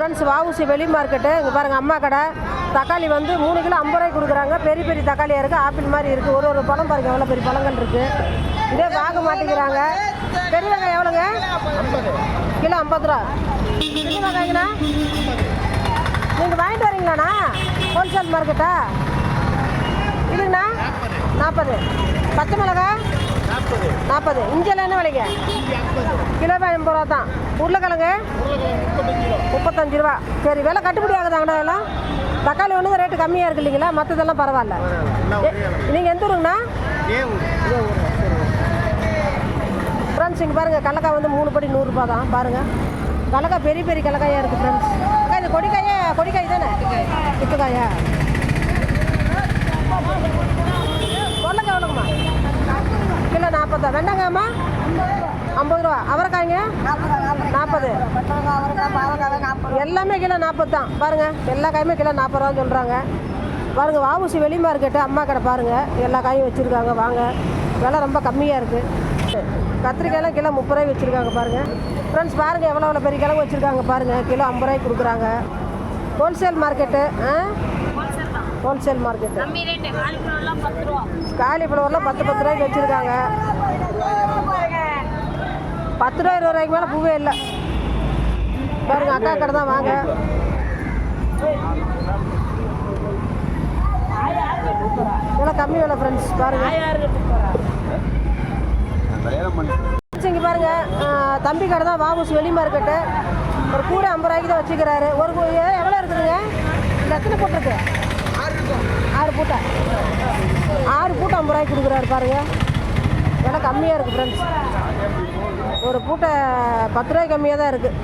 Friends VOC வெளி market. இங்கே பாருங்கள் அம்மா கடை. தக்காளி வந்து 3 கிலோ 50 ரூபாய்க்கு கொடுக்குறாங்க. பெரிய பெரிய தக்காளியாக இருக்குது. ஆப்பிள் மாதிரி இருக்குது. ஒரு பழம் பாருங்கள் எவ்வளோ பெரிய பழங்கள் இருக்குது. இதே வாங்க மாட்டேங்கிறாங்க. பெரிய வெங்காயம் எவ்வளோங்க? கிலோ 50 ரூபா. சின்ன வெங்காயங்கண்ணா நீங்கள் வாங்கிட்டு வரீங்களாண்ணா? ஹோல்சேல் மார்க்கெட்டா இதுங்கண்ணா? 40. பச்சை மிளகா 40. இஞ்சியெல்லாம் என்ன விலைங்க? கிலோ 80 ரூபா தான். உருளைக்கிழங்கு 35 ரூபா. சரி, விலை கட்டுப்படி ஆகுதாங்கண்ணா? எல்லாம் தக்காளி ஒன்று ரேட்டு கம்மியாக இருக்குது இல்லைங்களா? மற்றதெல்லாம் பரவாயில்ல. நீங்கள் எந்த ஊருங்கண்ணா? ஃப்ரெண்ட்ஸ் இங்கே பாருங்கள் கடலக்காய் வந்து 3 படி 100 ரூபா தான். பாருங்கள் கடலக்காய் பெரிய பெரிய கடலக்காயாக இருக்குது ஃப்ரெண்ட்ஸ். இது கொடிக்காய் தானே? குத்துக்காயா? கொள்ளக்காய் எவ்வளோங்கம்மா? கிலோ 40. வெண்டைக்காயம்மா 50 ரூபா. அவரைக்காய்ங்க 40. எல்லாமே கிலோ 40 தான். பாருங்கள் எல்லா காயுமே கிலோ 40 ரூபான்னு சொல்கிறாங்க. பாருங்கள் வஉசி வெளி மார்க்கெட்டு அம்மா கடை பாருங்கள். எல்லா காயும் வச்சுருக்காங்க. வாங்க, விலை ரொம்ப கம்மியாக இருக்குது. கத்திரிக்காயெல்லாம் கிலோ 30 ரூபாய்க்கு வச்சுருக்காங்க. பாருங்கள் ஃப்ரெண்ட்ஸ், பாருங்கள் எவ்வளோ பெரிய கிழங்கு வச்சுருக்காங்க. பாருங்கள் கிலோ 50 ரூபாய்க்கு கொடுக்குறாங்க. Wholesale market. Wholesale market. காலிஃப்ளவர்லாம் 10 ரூபாய்க்கு வச்சுருக்காங்க. 10 ரூபா 20 ரூபாய்க்கு மேலே பூவே இல்லை. பாருங்கள் அக்கா கடை தான். வாங்க, இதெல்லாம் கம்மி விலை ஃப்ரெண்ட்ஸ். பாருங்கள் இங்கே பாருங்கள் தம்பி கடை தான் வஉசி வெளி மார்க்கெட்டு. ஒரு கூடை 50 ரூபாய்க்கு தான் வச்சுக்கிறாரு. ஒரு எவ்வளோ இருக்குதுங்க? இல்லை எத்தனை போட்டிருக்கு? 6 பூட்டை. 6 பூட்டை 50 ரூபாய்க்கு கொடுக்குறாரு. பாருங்கள் விலை கம்மியாக இருக்குது ஃப்ரெண்ட்ஸ். ஒரு பூட்டை 10 ரூபாய்க்கு கம்மியாக தான் இருக்குது.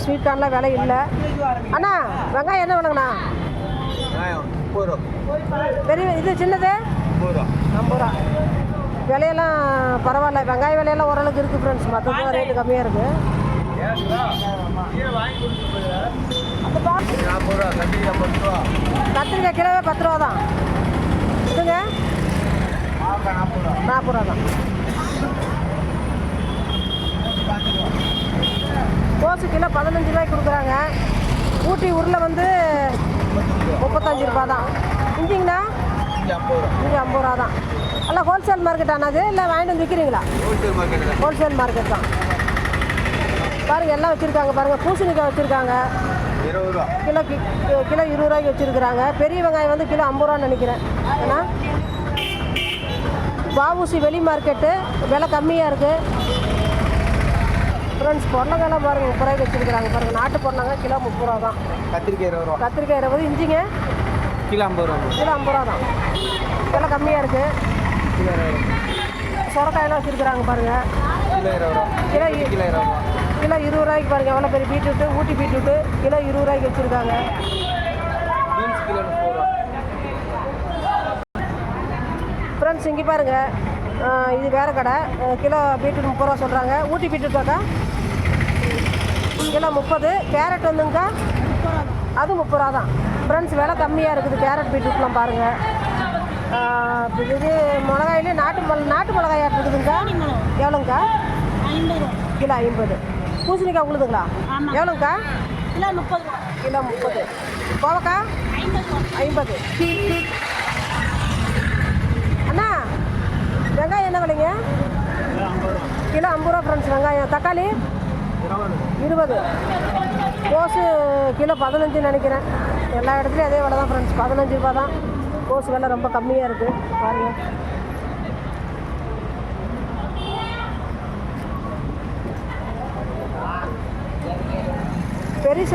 ஸ்வீட் கார்ன்லாம் விலை இல்லை. அண்ணா வெங்காயம் என்ன விலைங்கண்ணா? பெரிய இது சின்னது 50 ரூபா. விலையெல்லாம் பரவாயில்ல. வெங்காய விலையெல்லாம் ஓரளவுக்கு இருக்குது ஃப்ரெண்ட்ஸ். மற்றதும் ரேட்டு கம்மியாக இருக்குது. கத்திரிக்காய் கிலோவே 10 ரூபா தான். இதுங்க 40 ரூபா தான். கோசு கிலோ 15 ரூபாய்க்கு கொடுக்குறாங்க. ஊட்டி உருளை வந்து 35 ரூபா தான். இஞ்சிங்கண்ணா இங்கே 50 ரூபா தான். எல்லாம் ஹோல்சேல் மார்க்கெட் ஆனது இல்லை வாங்கிட்டு வந்து விற்கிறீங்களா? ஹோல்சேல் மார்க்கெட் தான். பாருங்கள் எல்லாம் வச்சுருக்காங்க. பாருங்கள் பூசணிக்காய் வச்சுருக்காங்க. கிலோ 20 ரூபாய்க்கு வச்சுருக்குறாங்க. பெரிய வெங்காயம் வந்து கிலோ 50 ரூபான்னு நினைக்கிறேன். ஏன்னா வஉசி வெளி மார்க்கெட்டு விலை கம்மியாக இருக்குது ஃப்ரெண்ட்ஸ். பொருளங்கெல்லாம் பாருங்கள் 30 ரூபாய்க்கு வச்சுருக்குறாங்க. பாருங்கள் நாட்டு பொருளங்க கிலோ 30 ரூபா தான். கத்திரிக்காய் 20 ரூபா. கத்திரிக்காய் 20. இஞ்சிங்க கிலோ 50 ரூபா. கிலோ 50 ரூபா தான். விலை கம்மியாக இருக்குது. சொரக்காயெல்லாம் வச்சுருக்குறாங்க. பாருங்கள் கிலோ 20 ரூபா. கிலோ 20 ரூபாய்க்கு. பாருங்கள் எவ்வளோ பெரிய பீட்ரூட்டு, ஊட்டி பீட்ரூட்டு கிலோ 20 ரூபாய்க்கு வச்சுருக்காங்க. ஃப்ரெண்ட்ஸ் இங்கே பாருங்கள் இது வேறு கடை. கிலோ பீட்ரூட் 30 ரூபா சொல்கிறாங்க. ஊட்டி பீட்ரூட்டாக்கா கிலோ 30. கேரட் வந்துங்கக்கா அது 30 ரூபா தான். ஃப்ரெண்ட்ஸ் விலை கம்மியாக இருக்குது. கேரட் பீட்ரூட்லாம் பாருங்கள். இது மிளகாயிலே நாட்டு மிளகாயாக இருக்குதுங்கக்கா. எவ்வளோங்கக்கா? கிலோ 50. பூசணிக்காய் உங்களுதுங்களா? எவ்வளோங்கக்கா? கிலோ 30. கிலோ 30. கோவக்கா 50. அண்ணா வெங்காயம் என்ன விலைங்க? கிலோ 50 ரூபா ஃப்ரெண்ட்ஸ். வெங்காயம். தக்காளி 20. கோஸு கிலோ 15 நினைக்கிறேன். எல்லா இடத்துலையும் அதே விலை தான் ஃப்ரெண்ட்ஸ். 15 ரூபா தான். கோஸு விலை ரொம்ப கம்மியாக இருக்குது. பாருங்கள் பெரிய